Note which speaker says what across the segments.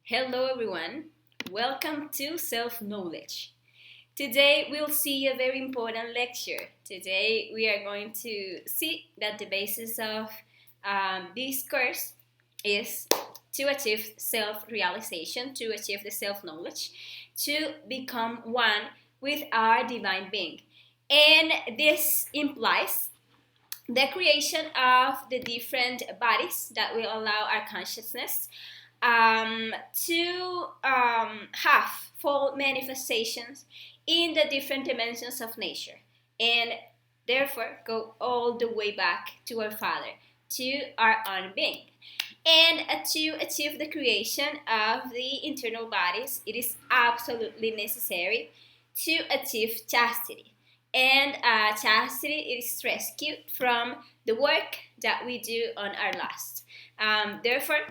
Speaker 1: Hello everyone, welcome to Self-Knowledge. Today we'll see a very important lecture. Today we are going to see that the basis of this course is to achieve self-realization, to achieve the self-knowledge, to become one with our divine being. And this implies the creation of the different bodies that will allow our consciousness to have full manifestations in the different dimensions of nature, and therefore go all the way back to our Father, to our own being. And to achieve the creation of the internal bodies, it is absolutely necessary to achieve chastity. And chastity is rescued from the work that we do on our lust. Therefore,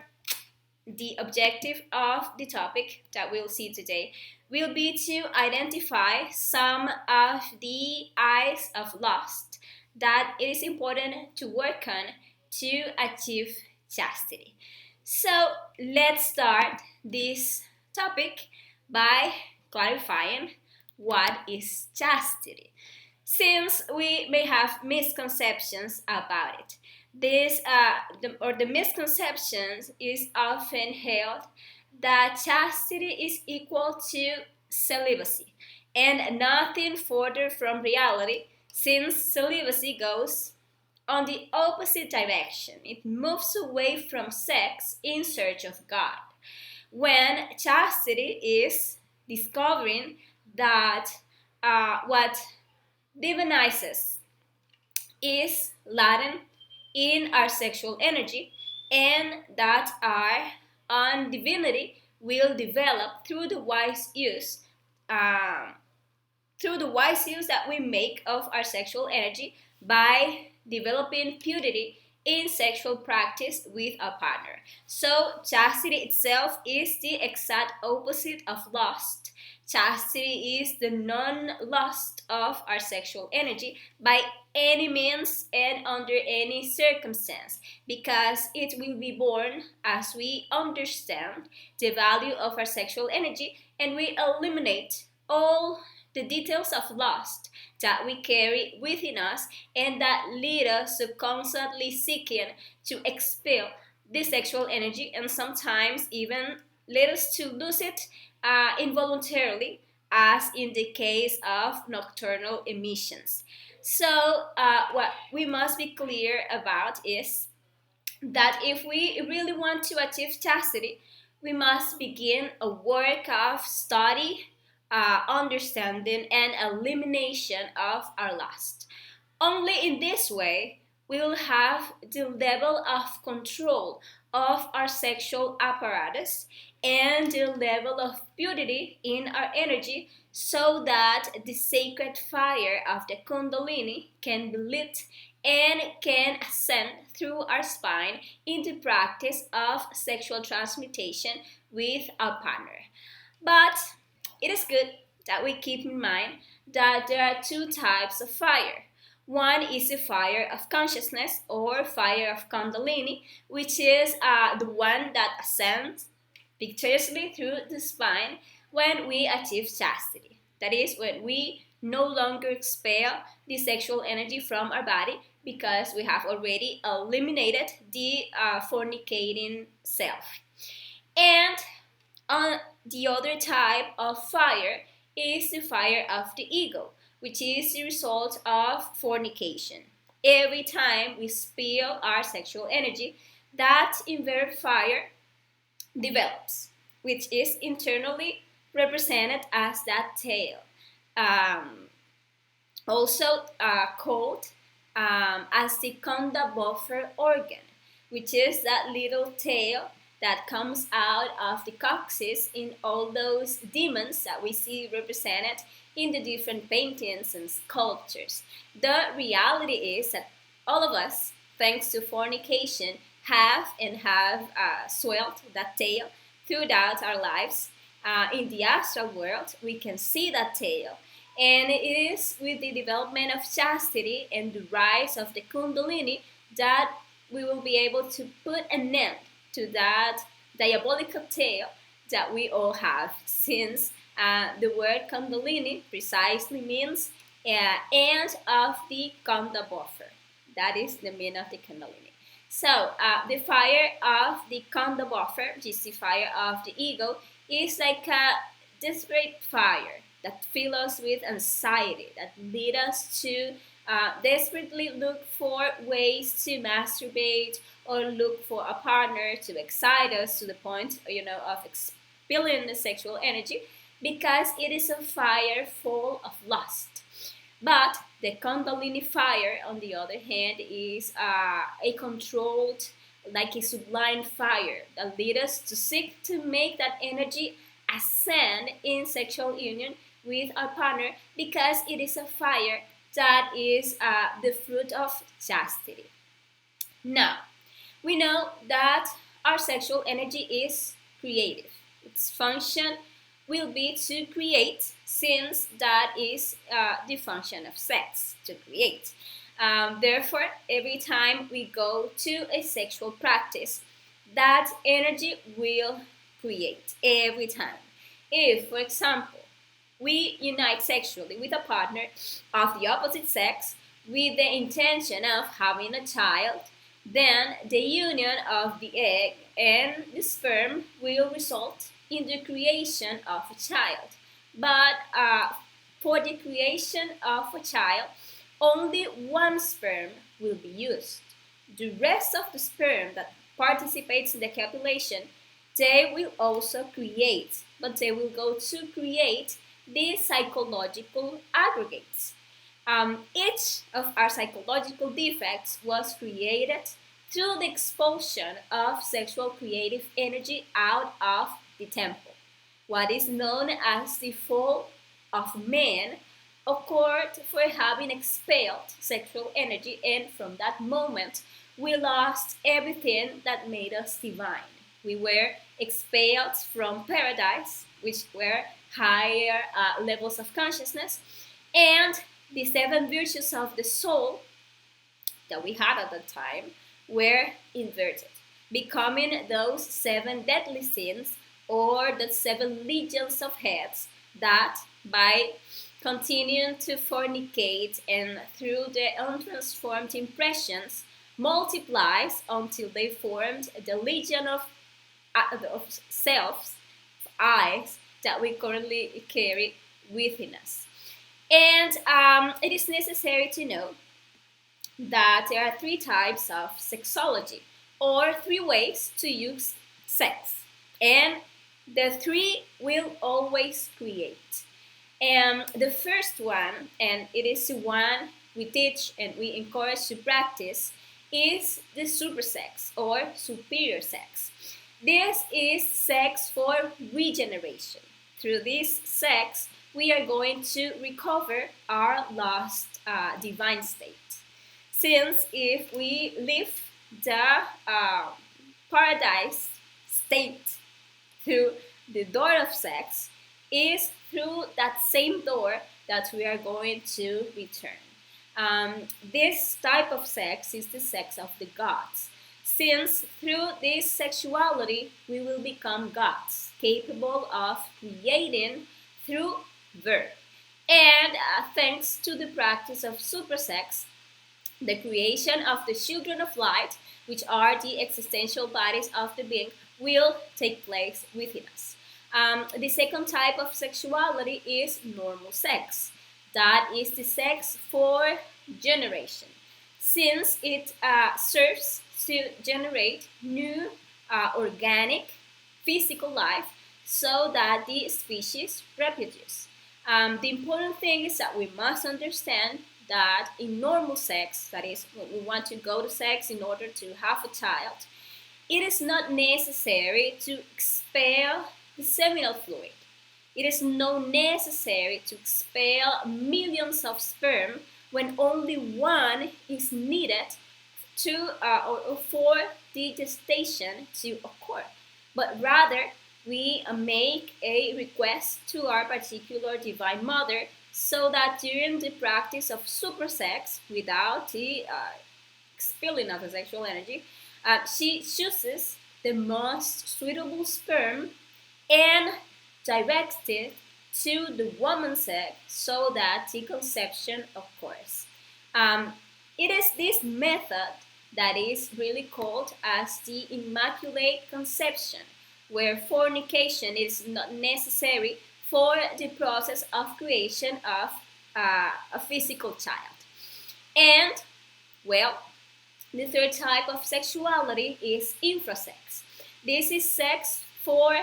Speaker 1: the objective of the topic that we'll see today will be to identify some of the eyes of lust that it is important to work on to achieve chastity. So let's start this topic by clarifying what is chastity, since we may have misconceptions about it. The misconceptions is often held that chastity is equal to celibacy, and nothing further from reality, since celibacy goes on the opposite direction. It moves away from sex in search of God, when chastity is discovering that what divinizes is latent in our sexual energy, and that our own divinity will develop through the wise use that we make of our sexual energy by developing purity in sexual practice with a partner. So chastity itself is the exact opposite of lust. Chastity is the non-lust of our sexual energy by any means and under any circumstance, because it will be born as we understand the value of our sexual energy and we eliminate all the details of lust that we carry within us and that lead us to constantly seeking to expel the sexual energy, and sometimes even lead us to lose it involuntarily, as in the case of nocturnal emissions. So, what we must be clear about is that if we really want to achieve chastity, we must begin a work of study, understanding, and elimination of our lust. Only in this way we will have the level of control of our sexual apparatus and the level of purity in our energy, so that the sacred fire of the Kundalini can be lit and can ascend through our spine in the practice of sexual transmutation with our partner. But it is good that we keep in mind that there are two types of fire. One is the fire of consciousness, or fire of Kundalini, which is the one that ascends victoriously through the spine when we achieve chastity. That is, when we no longer expel the sexual energy from our body, because we have already eliminated the fornicating self. And the other type of fire is the fire of the ego, which is the result of fornication. Every time we spill our sexual energy, that inverted fire develops, which is internally represented as that tail, also called as the conda buffer organ, which is that little tail that comes out of the coccyx in all those demons that we see represented in the different paintings and sculptures. The reality is that all of us, thanks to fornication, have swelled that tail throughout our lives. In the astral world, we can see that tail. And it is with the development of chastity and the rise of the Kundalini that we will be able to put an end to that diabolical tail that we all have, since the word Kundalini precisely means end of the Kunda buffer. That is the meaning of the Kundalini. So the fire of the Kunda buffer, which is the fire of the ego, is like a desperate fire that fills us with anxiety, that lead us to desperately look for ways to masturbate or look for a partner to excite us to the point, of expelling the sexual energy, because it is a fire full of lust. But the Kundalini fire, on the other hand, is a controlled, like a sublime fire that leads us to seek to make that energy ascend in sexual union with our partner, because it is a fire that is the fruit of chastity. Now, we know that our sexual energy is creative. Its function will be to create, since that is the function of sex, to create. Therefore, every time we go to a sexual practice, that energy will create every time. If, for example, we unite sexually with a partner of the opposite sex with the intention of having a child, then the union of the egg and the sperm will result in the creation of a child. But for the creation of a child, only one sperm will be used. The rest of the sperm that participates in the copulation, they will also create, but they will go to create the psychological aggregates. Each of our psychological defects was created through the expulsion of sexual creative energy out of the temple. What is known as the fall of man occurred for having expelled sexual energy, and from that moment we lost everything that made us divine. We were expelled from paradise, which were higher levels of consciousness, and the seven virtues of the soul that we had at that time were inverted, becoming those seven deadly sins, or the seven legions of heads, that by continuing to fornicate and through their untransformed impressions multiplies until they formed the legion of selves, eyes, that we currently carry within us. And it is necessary to know that there are three types of sexology, or three ways to use sex, and the three will always create. And the first one, and it is the one we teach and we encourage to practice, is the super sex or superior sex. This is sex for regeneration. Through this sex, we are going to recover our lost divine state. Since if we leave the paradise state through the door of sex, is through that same door that we are going to return. This type of sex is the sex of the gods, since through this sexuality we will become gods, capable of creating through birth. And thanks to the practice of supersex, the creation of the children of light, which are the existential bodies of the being, will take place within us. The second type of sexuality is normal sex. That is the sex for generation, since it serves to generate new organic physical life so that the species reproduce. The important thing is that we must understand that in normal sex, that is, when we want to go to sex in order to have a child, it is not necessary to expel the seminal fluid. It is not necessary to expel millions of sperm when only one is needed to or for the gestation to occur, but rather we make a request to our particular divine mother, so that during the practice of supersex, without the expelling of the sexual energy, she chooses the most suitable sperm and directed to the woman's sex so that the conception occurs. Um, it is this method that is really called as the immaculate conception, where fornication is not necessary for the process of creation of a physical child. And, well, the third type of sexuality is infrasex. This is sex for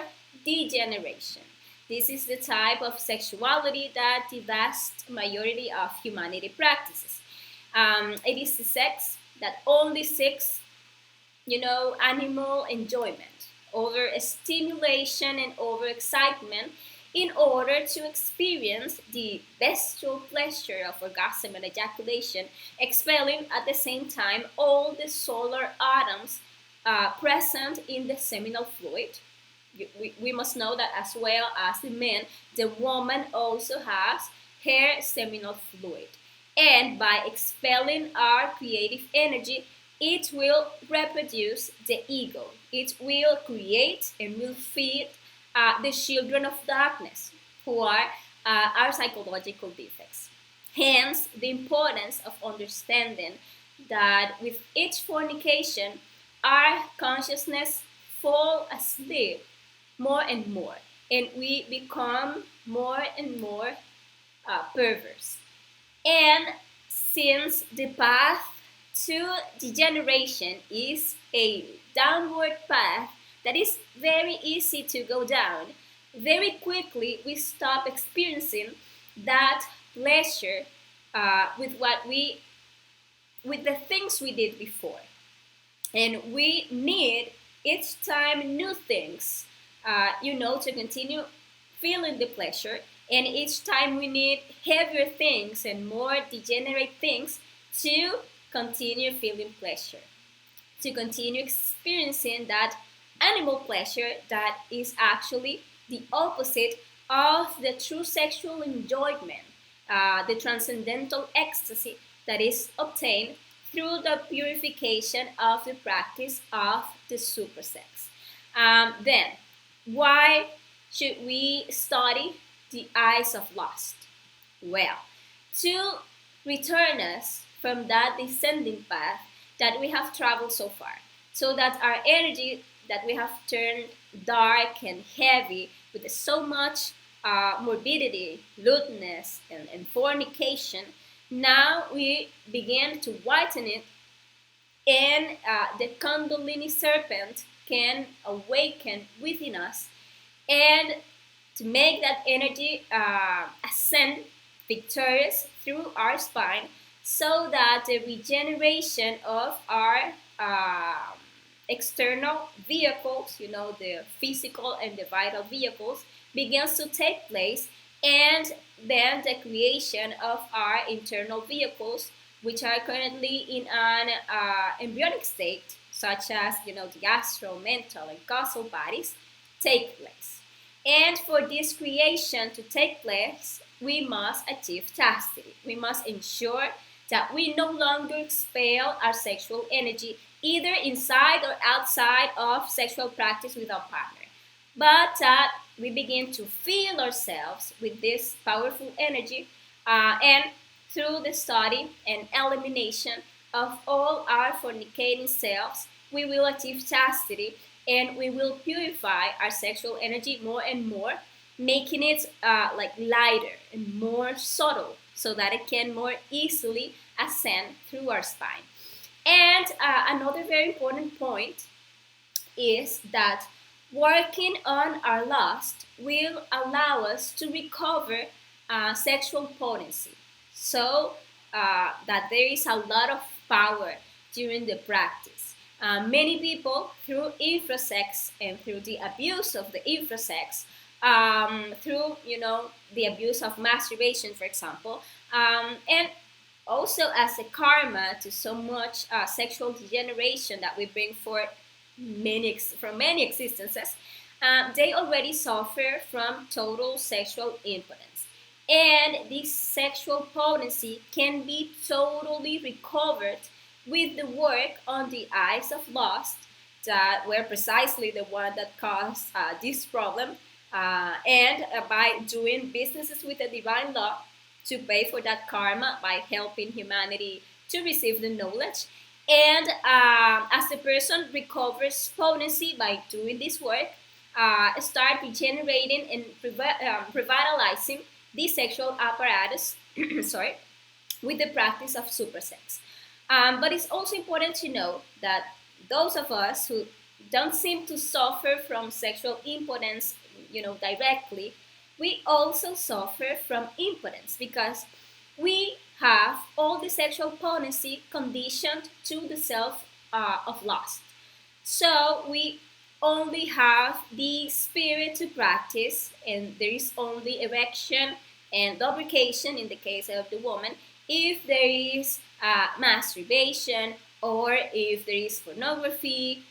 Speaker 1: degeneration. This is the type of sexuality that the vast majority of humanity practices. It is the sex that only seeks, animal enjoyment, over stimulation and over excitement in order to experience the bestial pleasure of orgasm and ejaculation, expelling at the same time all the solar atoms present in the seminal fluid. We must know that as well as the man, the woman also has her seminal fluid. And by expelling our creative energy, it will reproduce the ego. It will create and will feed the children of darkness, who are our psychological defects. Hence, the importance of understanding that with each fornication, our consciousness fall asleep more and more, and we become more and more perverse. And since the path to degeneration is a downward path that is very easy to go down, very quickly we stop experiencing that pleasure with the things we did before, and we need each time new things, to continue feeling the pleasure. And each time we need heavier things and more degenerate things to continue feeling pleasure, to continue experiencing that animal pleasure that is actually the opposite of the true sexual enjoyment, the transcendental ecstasy that is obtained through the purification of the practice of the supersex. Then, why should we study the eyes of lust? Well, to return us from that descending path that we have traveled so far, so that our energy that we have turned dark and heavy with so much morbidity, lewdness, and fornication, now we begin to whiten it, and the Kundalini serpent can awaken within us, and to make that energy ascend victorious through our spine, so that the regeneration of our external vehicles, the physical and the vital vehicles, begins to take place, and then the creation of our internal vehicles, which are currently in an embryonic state, such as the astral, mental, and causal bodies, take place. And for this creation to take place, we must achieve chastity. We must ensure that we no longer expel our sexual energy either inside or outside of sexual practice with our partner, but that we begin to fill ourselves with this powerful energy, and through the study and elimination of all our fornicating selves, we will achieve chastity, and we will purify our sexual energy more and more, making it like lighter and more subtle, so that it can more easily ascend through our spine. And another very important point is that working on our lust will allow us to recover sexual potency. So that there is a lot of power during the practice. Many people, through infrasex and through the abuse of the infrasex, through the abuse of masturbation, for example, and also as a karma to so much sexual degeneration that we bring forth from many existences, they already suffer from total sexual impotence. And this sexual potency can be totally recovered with the work on the eyes of lust, that were precisely the one that caused this problem, and by doing businesses with the divine law to pay for that karma by helping humanity to receive the knowledge. And as the person recovers potency by doing this work, start regenerating and revitalizing the sexual apparatus, sorry, with the practice of supersex. But it's also important to know that those of us who don't seem to suffer from sexual impotence, directly, we also suffer from impotence because we have all the sexual potency conditioned to the self of lust. So we only have the spirit to practice, and there is only erection and lubrication in the case of the woman if there is masturbation or if there is pornography,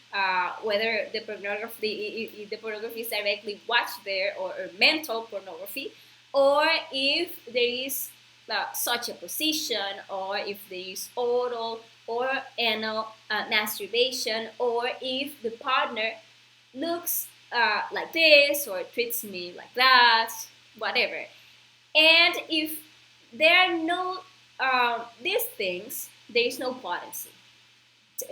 Speaker 1: whether the pornography is directly watched there or mental pornography, or if there is such a position, or if there is oral or anal masturbation, or if the partner looks like this or treats me like that, whatever. And if there are no these things, there is no potency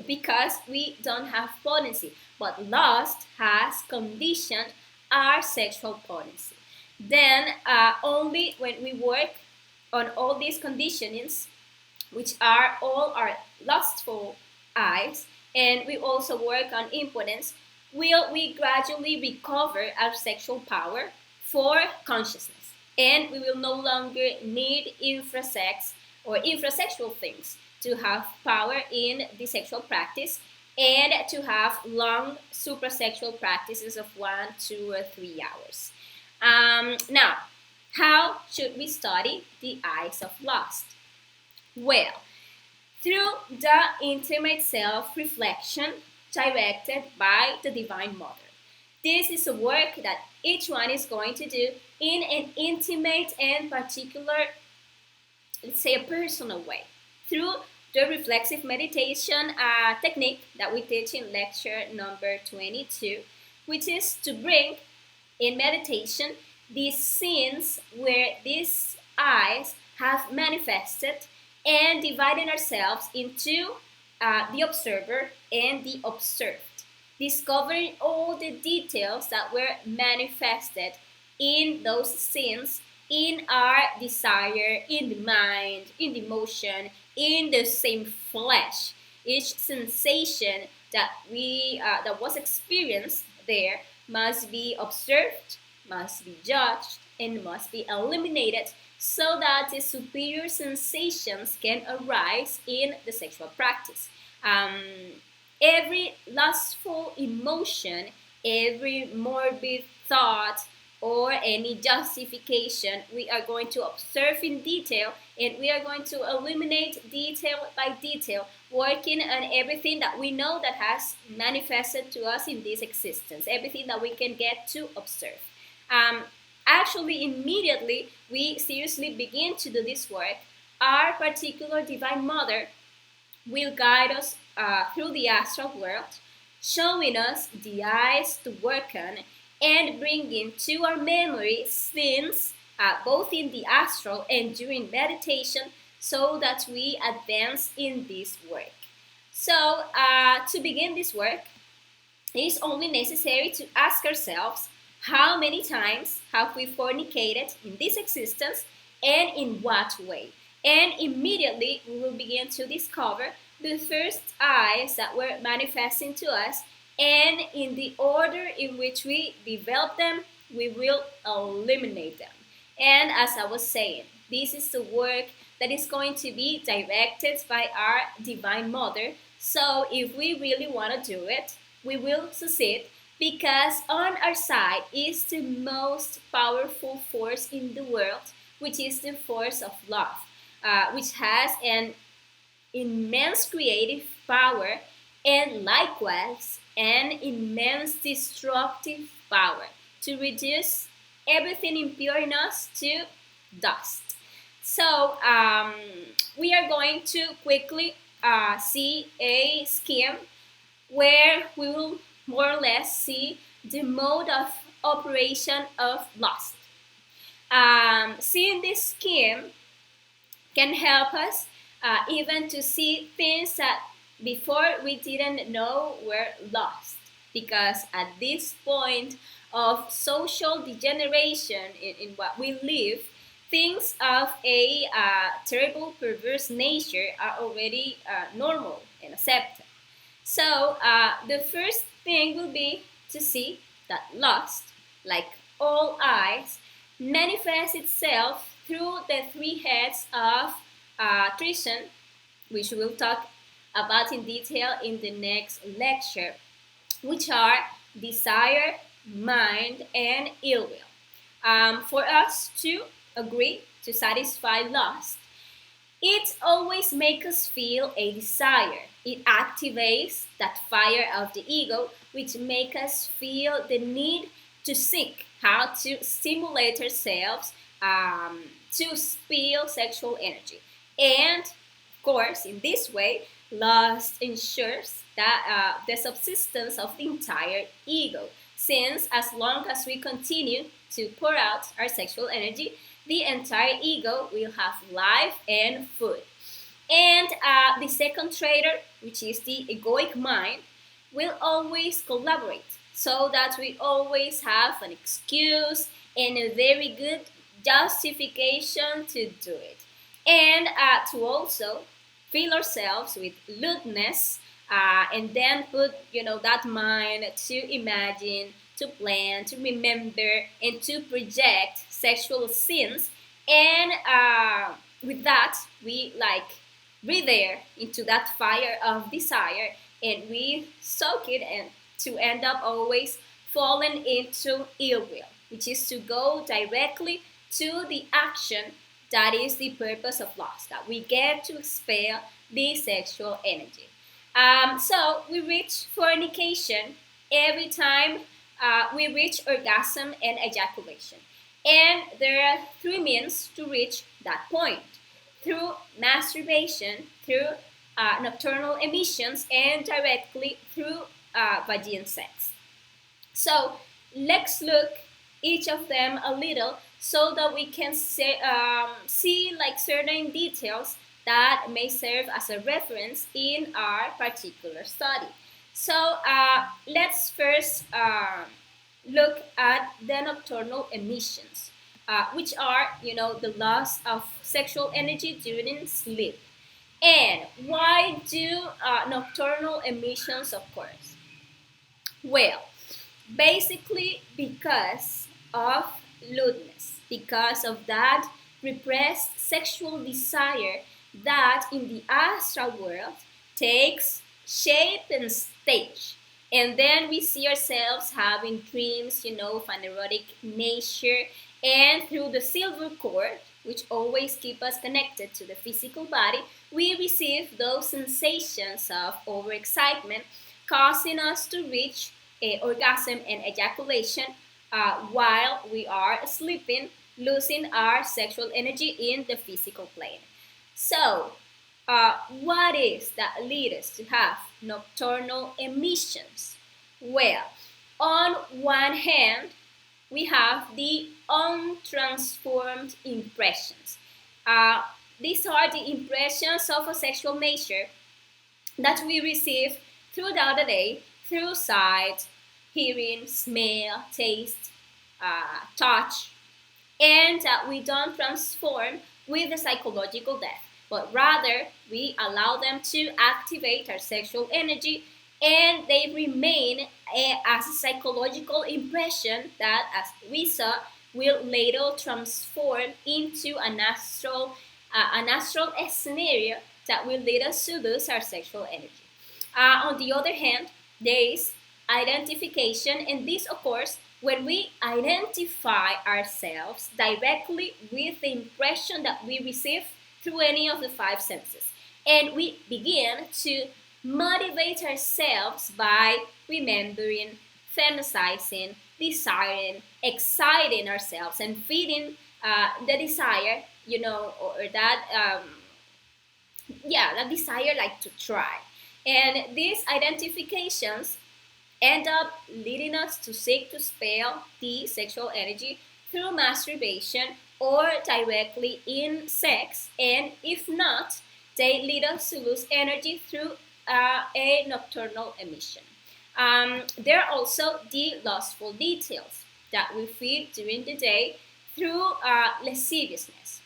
Speaker 1: because we don't have potency. But lust has conditioned our sexual potency. Then only when we work on all these conditionings, which are all our lustful eyes, and we also work on impotence, will we gradually recover our sexual power for consciousness. And we will no longer need infrasex or infrasexual things to have power in the sexual practice and to have long suprasexual practices of 1, 2, or 3 hours. Now, how should we study the eyes of lust? Well, through the intimate self-reflection directed by the Divine Mother. This is a work that each one is going to do in an intimate and particular, let's say, a personal way, through the reflexive meditation technique that we teach in lecture number 22, which is to bring in meditation these scenes where these eyes have manifested and dividing ourselves into the observer and the observed, discovering all the details that were manifested in those scenes, in our desire, in the mind, in the emotion, in the same flesh. Each sensation that that was experienced there must be observed, must be judged, and must be eliminated so that the superior sensations can arise in the sexual practice. Every lustful emotion, every morbid thought, or any justification, we are going to observe in detail and we are going to eliminate detail by detail, working on everything that we know that has manifested to us in this existence, everything that we can get to observe. Actually, immediately we seriously begin to do this work, our particular Divine Mother will guide us through the astral world, showing us the eyes to work on and bringing to our memory scenes both in the astral and during meditation so that we advance in this work. So, to begin this work, it is only necessary to ask ourselves how many times have we fornicated in this existence and in what way. And immediately we will begin to discover the first eyes that were manifesting to us, and in the order in which we develop them, we will eliminate them. And as I was saying, this is the work that is going to be directed by our Divine Mother. So if we really want to do it, we will succeed because on our side is the most powerful force in the world, which is the force of love, which has an immense creative power and likewise an immense destructive power to reduce everything impure in us to dust. So we are going to quickly see a scheme where we will more or less see the mode of operation of lust. Seeing this scheme can help us even to see things that before we didn't know were lost. Because at this point of social degeneration in what we live, things of a terrible, perverse nature are already normal and accepted. So the first thing will be to see that lust, like all eyes, manifests itself through the three heads of treason, which we'll talk about in detail in the next lecture, which are desire, mind, and ill will. For us to agree to satisfy lust, it always makes us feel a desire. It activates that fire of the ego, which makes us feel the need to seek how to stimulate ourselves to spill sexual energy. And of course, in this way, lust ensures that the subsistence of the entire ego, since as long as we continue to pour out our sexual energy, the entire ego will have life and food. And the second trader, which is the egoic mind, will always collaborate so that we always have an excuse and a very good justification to do it. And to also fill ourselves with lewdness and then put that mind to imagine, to plan, to remember, and to project sexual sins. And with that, we breathe air into that fire of desire, and we soak it, and to end up always falling into ill will, which is to go directly to the action that is the purpose of lust, that we get to expel the sexual energy. So we reach fornication every time we reach orgasm and ejaculation. And there are three means to reach that point: through masturbation, through nocturnal emissions, and directly through vaginal sex. So let's look each of them a little so that we can see certain details that may serve as a reference in our particular study. So let's first look at the nocturnal emissions, which are, the loss of sexual energy during sleep. And why do nocturnal emissions occur? Well, basically because of lewdness, because of that repressed sexual desire that in the astral world takes shape and stage. And then we see ourselves having dreams, of an erotic nature, and through the silver cord, which always keep us connected to the physical body, we receive those sensations of overexcitement, causing us to reach orgasm and ejaculation while we are sleeping, losing our sexual energy in the physical plane. So, what is that leads us to have nocturnal emissions? Well, on one hand, we have the untransformed impressions. These are the impressions of a sexual nature that we receive throughout the day through sight, hearing, smell, taste, touch, and we don't transform with the psychological death, but rather we allow them to activate our sexual energy, and they remain as a psychological impression that, as we saw, will later transform into an astral scenario that will lead us to lose our sexual energy. On the other hand, there is identification, and this occurs when we identify ourselves directly with the impression that we receive through any of the five senses. And we begin to motivate ourselves by remembering, fantasizing, desiring, exciting ourselves, and feeding the desire, or that, that desire to try. And these identifications end up leading us to seek to expel the sexual energy through masturbation or directly in sex, and if not, they lead us to lose energy through a nocturnal emission. There are also the lustful details that we feed during the day through lasciviousness,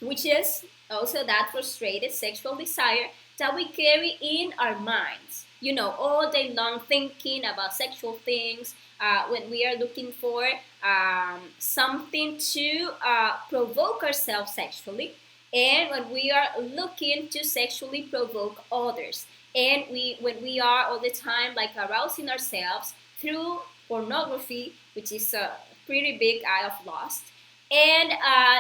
Speaker 1: which is also that frustrated sexual desire that we carry in our minds. All day long thinking about sexual things, when we are looking for something to provoke ourselves sexually, and when we are looking to sexually provoke others, and when we are all the time like arousing ourselves through pornography, which is a pretty big eye of lust, and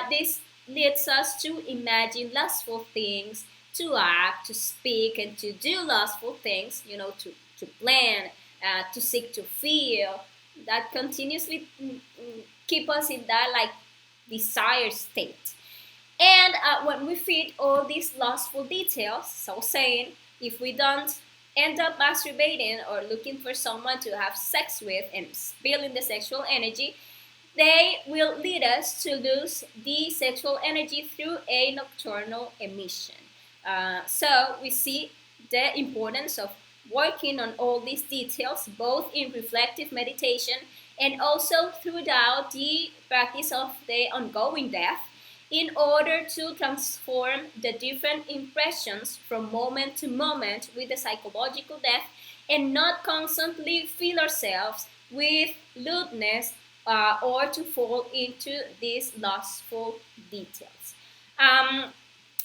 Speaker 1: this leads us to imagine lustful things, to act, to speak, and to do lustful things, to plan, to seek to feel, that continuously keep us in that like desire state. And when we feed all these lustful details, so saying, if we don't end up masturbating or looking for someone to have sex with and spilling the sexual energy, they will lead us to lose the sexual energy through a nocturnal emission. So we see the importance of working on all these details, both in reflective meditation and also throughout the practice of the ongoing death, in order to transform the different impressions from moment to moment with the psychological death, and not constantly fill ourselves with lewdness, or to fall into these lustful details. Um,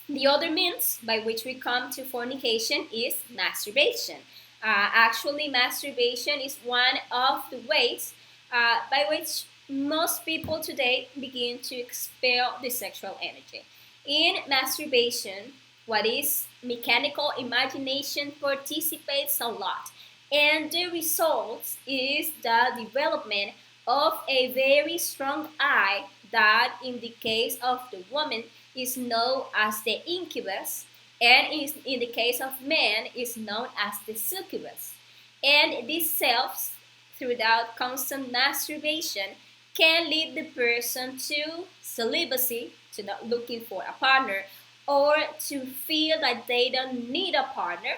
Speaker 1: the other means by which we come to fornication is masturbation. Actually, masturbation is one of the ways by which most people today begin to expel the sexual energy. In masturbation, what is mechanical imagination participates a lot, and the result is the development of a very strong eye that, in the case of the woman, is known as the incubus, and in the case of men is known as the succubus. And these selves, throughout constant masturbation, can lead the person to celibacy, to not looking for a partner, or to feel that they don't need a partner.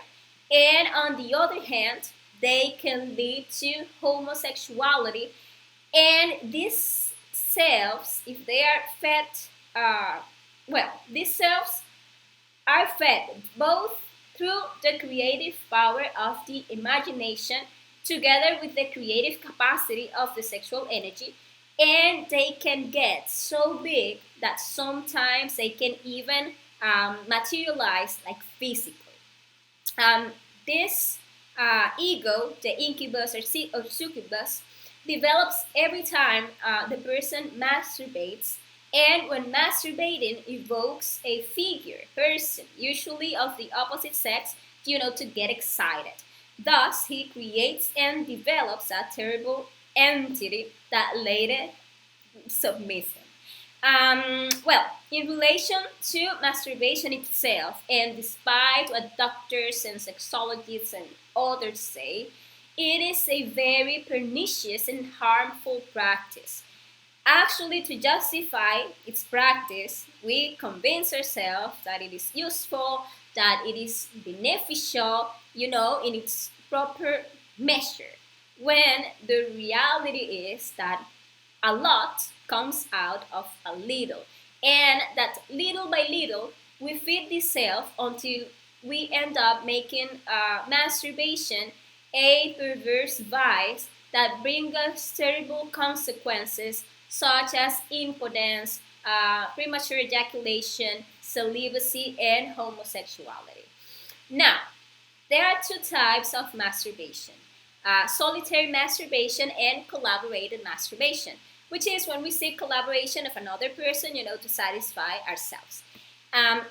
Speaker 1: And on the other hand, they can lead to homosexuality. And these selves, if they are fed, these selves are fed both through the creative power of the imagination together with the creative capacity of the sexual energy, and they can get so big that sometimes they can even materialize like physically. This ego, the incubus or succubus, develops every time the person masturbates, and when masturbating evokes a figure, person, usually of the opposite sex, to get excited. Thus, he creates and develops a terrible entity that later submits him. In relation to masturbation itself, and despite what doctors and sexologists and others say, it is a very pernicious and harmful practice. Actually, to justify its practice, we convince ourselves that it is useful, that it is beneficial, in its proper measure, when the reality is that a lot comes out of a little, and that little by little we feed the self until we end up making masturbation a perverse vice that brings us terrible consequences such as impotence, premature ejaculation, celibacy, and homosexuality. Now, there are two types of masturbation: solitary masturbation and collaborated masturbation, which is when we seek collaboration of another person, to satisfy ourselves.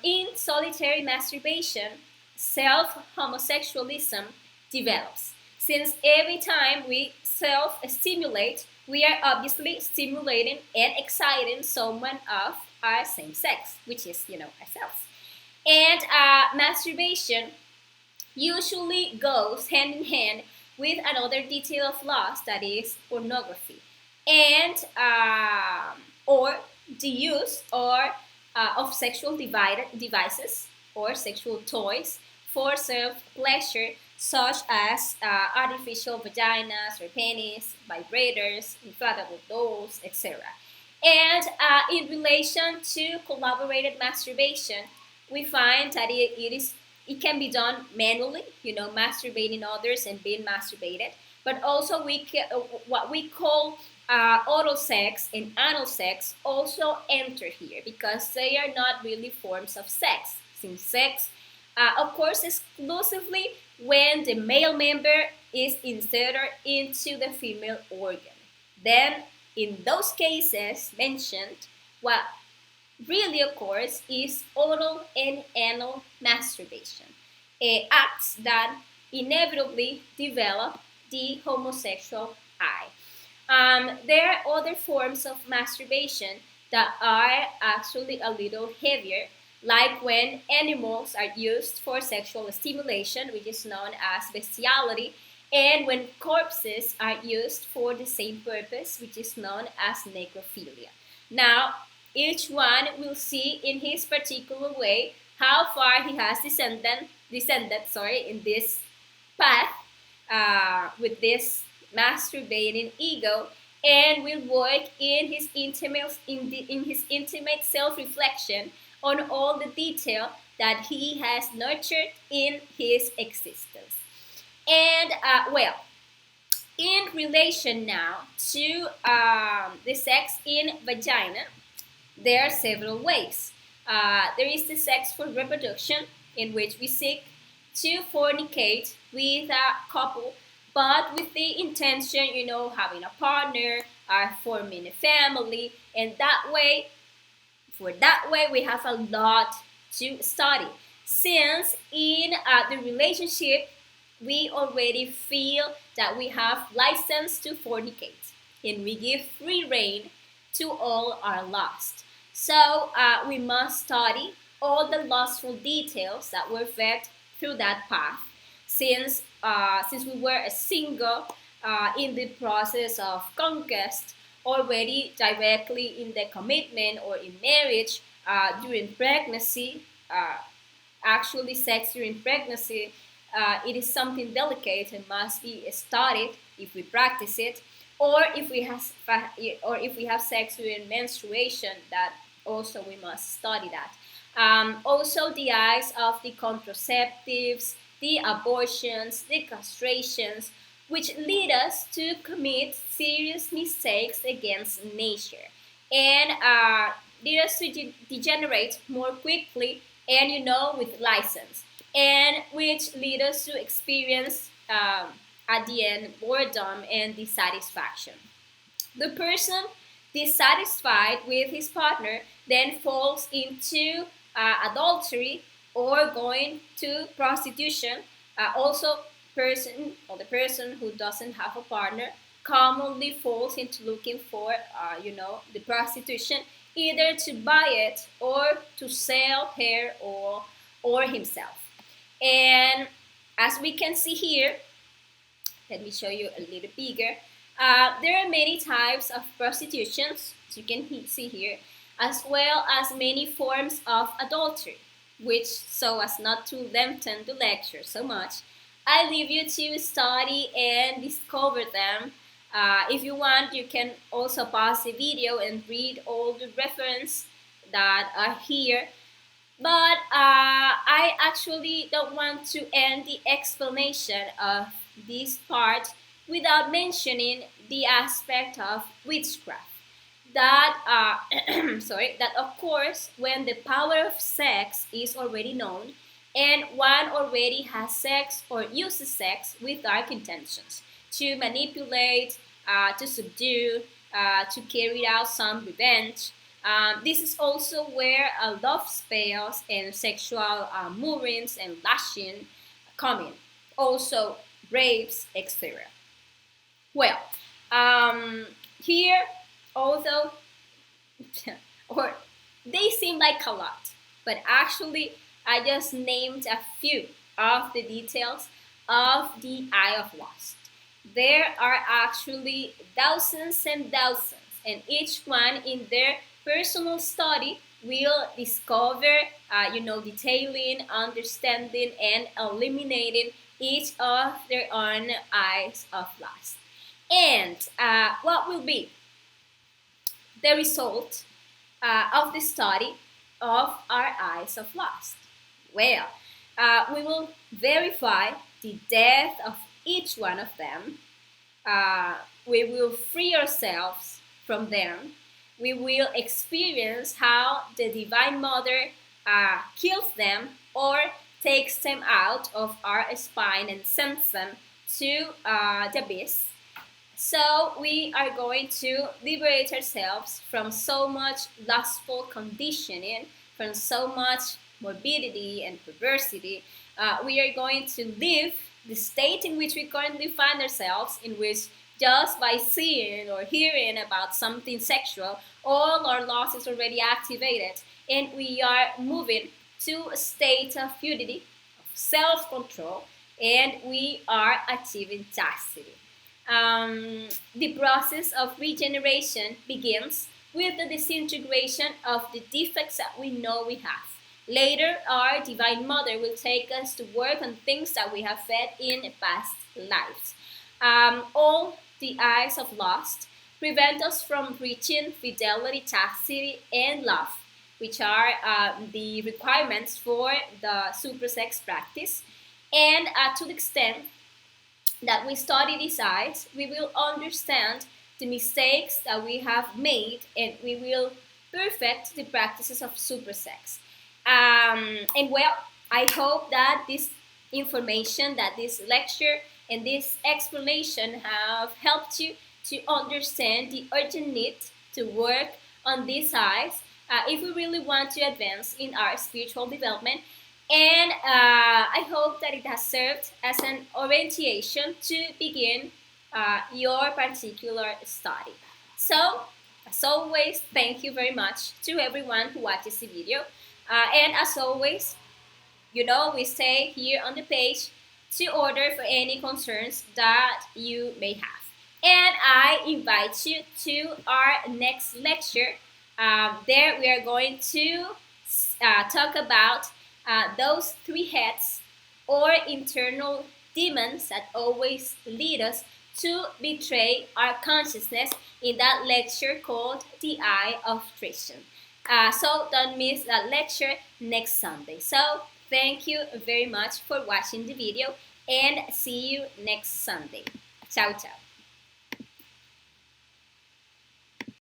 Speaker 1: In solitary masturbation, self homosexualism develops, since every time we self stimulate, we are obviously stimulating and exciting someone of our same sex, which is, ourselves. And masturbation usually goes hand in hand with another detail of lust, that is pornography, and or the use or of sexual devices or sexual toys for self-pleasure, such as artificial vaginas or penis, vibrators, inflatable dolls, etc. And in relation to collaborated masturbation, we find that it can be done manually, masturbating others and being masturbated, but also what we call oral sex and anal sex also enter here because they are not really forms of sex. Since sex, of course, exclusively when the male member is inserted into the female organ. Then, in those cases mentioned, what really occurs is oral and anal masturbation, acts that inevitably develop the homosexual eye. There are other forms of masturbation that are actually a little heavier, like when animals are used for sexual stimulation, which is known as bestiality, and when corpses are used for the same purpose, which is known as necrophilia. Now, each one will see in his particular way how far he has descended in this path with this masturbating ego, and will work in his intimate self-reflection on all the detail that he has nurtured in his existence. And in relation now to the sex in vagina, there are several ways. There is the sex for reproduction, in which we seek to fornicate with a couple, but with the intention, having a partner, forming a family, and for that way, we have a lot to study. Since in the relationship, we already feel that we have license to fornicate, and we give free rein to all our lust. So we must study all the lustful details that were fed through that path, since we were a single in the process of conquest, already directly in the commitment or in marriage, during pregnancy. Actually, sex during pregnancy, it is something delicate and must be studied if we practice it, or if we have sex during menstruation, that also we must study that. Also, the eyes of the contraceptives, the abortions, the castrations, which lead us to commit serious mistakes against nature, and lead us to degenerate more quickly and with license, and which lead us to experience at the end boredom and dissatisfaction. The person dissatisfied with his partner then falls into adultery or going to prostitution. Also, the person who doesn't have a partner commonly falls into looking for, the prostitution, either to buy it or to sell her or himself. And as we can see here, let me show you a little bigger. There are many types of prostitutions, as you can see here, as well as many forms of adultery, which, so as not to lengthen the lecture so much, I leave you to study and discover them. If you want, you can also pause the video and read all the references that are here. But I actually don't want to end the explanation of this part without mentioning the aspect of witchcraft. That that of course, when the power of sex is already known, and one already has sex or uses sex with dark intentions to manipulate, to subdue, to carry out some revenge. This is also where love spells and sexual moorings and lashing come in. Also, rapes, etc. Well, here, although, or they seem like a lot, but actually, I just named a few of the details of the eye of lust. There are actually thousands and thousands, and each one in their personal study will discover, detailing, understanding, and eliminating each of their own eyes of lust. And what will be the result of the study of our eyes of lust? Well, we will verify the depth of each one of them. We will free ourselves from them. We will experience how the Divine Mother kills them or takes them out of our spine and sends them to the abyss. So we are going to liberate ourselves from so much lustful conditioning, from so much morbidity and perversity. We are going to live the state in which we currently find ourselves, in which just by seeing or hearing about something sexual, all our lust is already activated, and we are moving to a state of purity, of self-control, and we are achieving chastity. The process of regeneration begins with the disintegration of the defects that we know we have. Later, our Divine Mother will take us to work on things that we have fed in past lives. All the eyes of lust prevent us from reaching fidelity, chastity, and love, which are the requirements for the super sex practice. And to the extent that we study these eyes, we will understand the mistakes that we have made, and we will perfect the practices of super sex. And well, I hope that this information, that this lecture and this explanation have helped you to understand the urgent need to work on these eyes if we really want to advance in our spiritual development. And I hope that it has served as an orientation to begin your particular study. So, as always, thank you very much to everyone who watches the video. And as always, we stay here on the page to order for any concerns that you may have. And I invite you to our next lecture. There we are going to talk about those three heads or internal demons that always lead us to betray our consciousness in that lecture called The Eye of Trition. So don't miss that lecture next Sunday. So thank you very much for watching the video, and see you next Sunday. Ciao, ciao.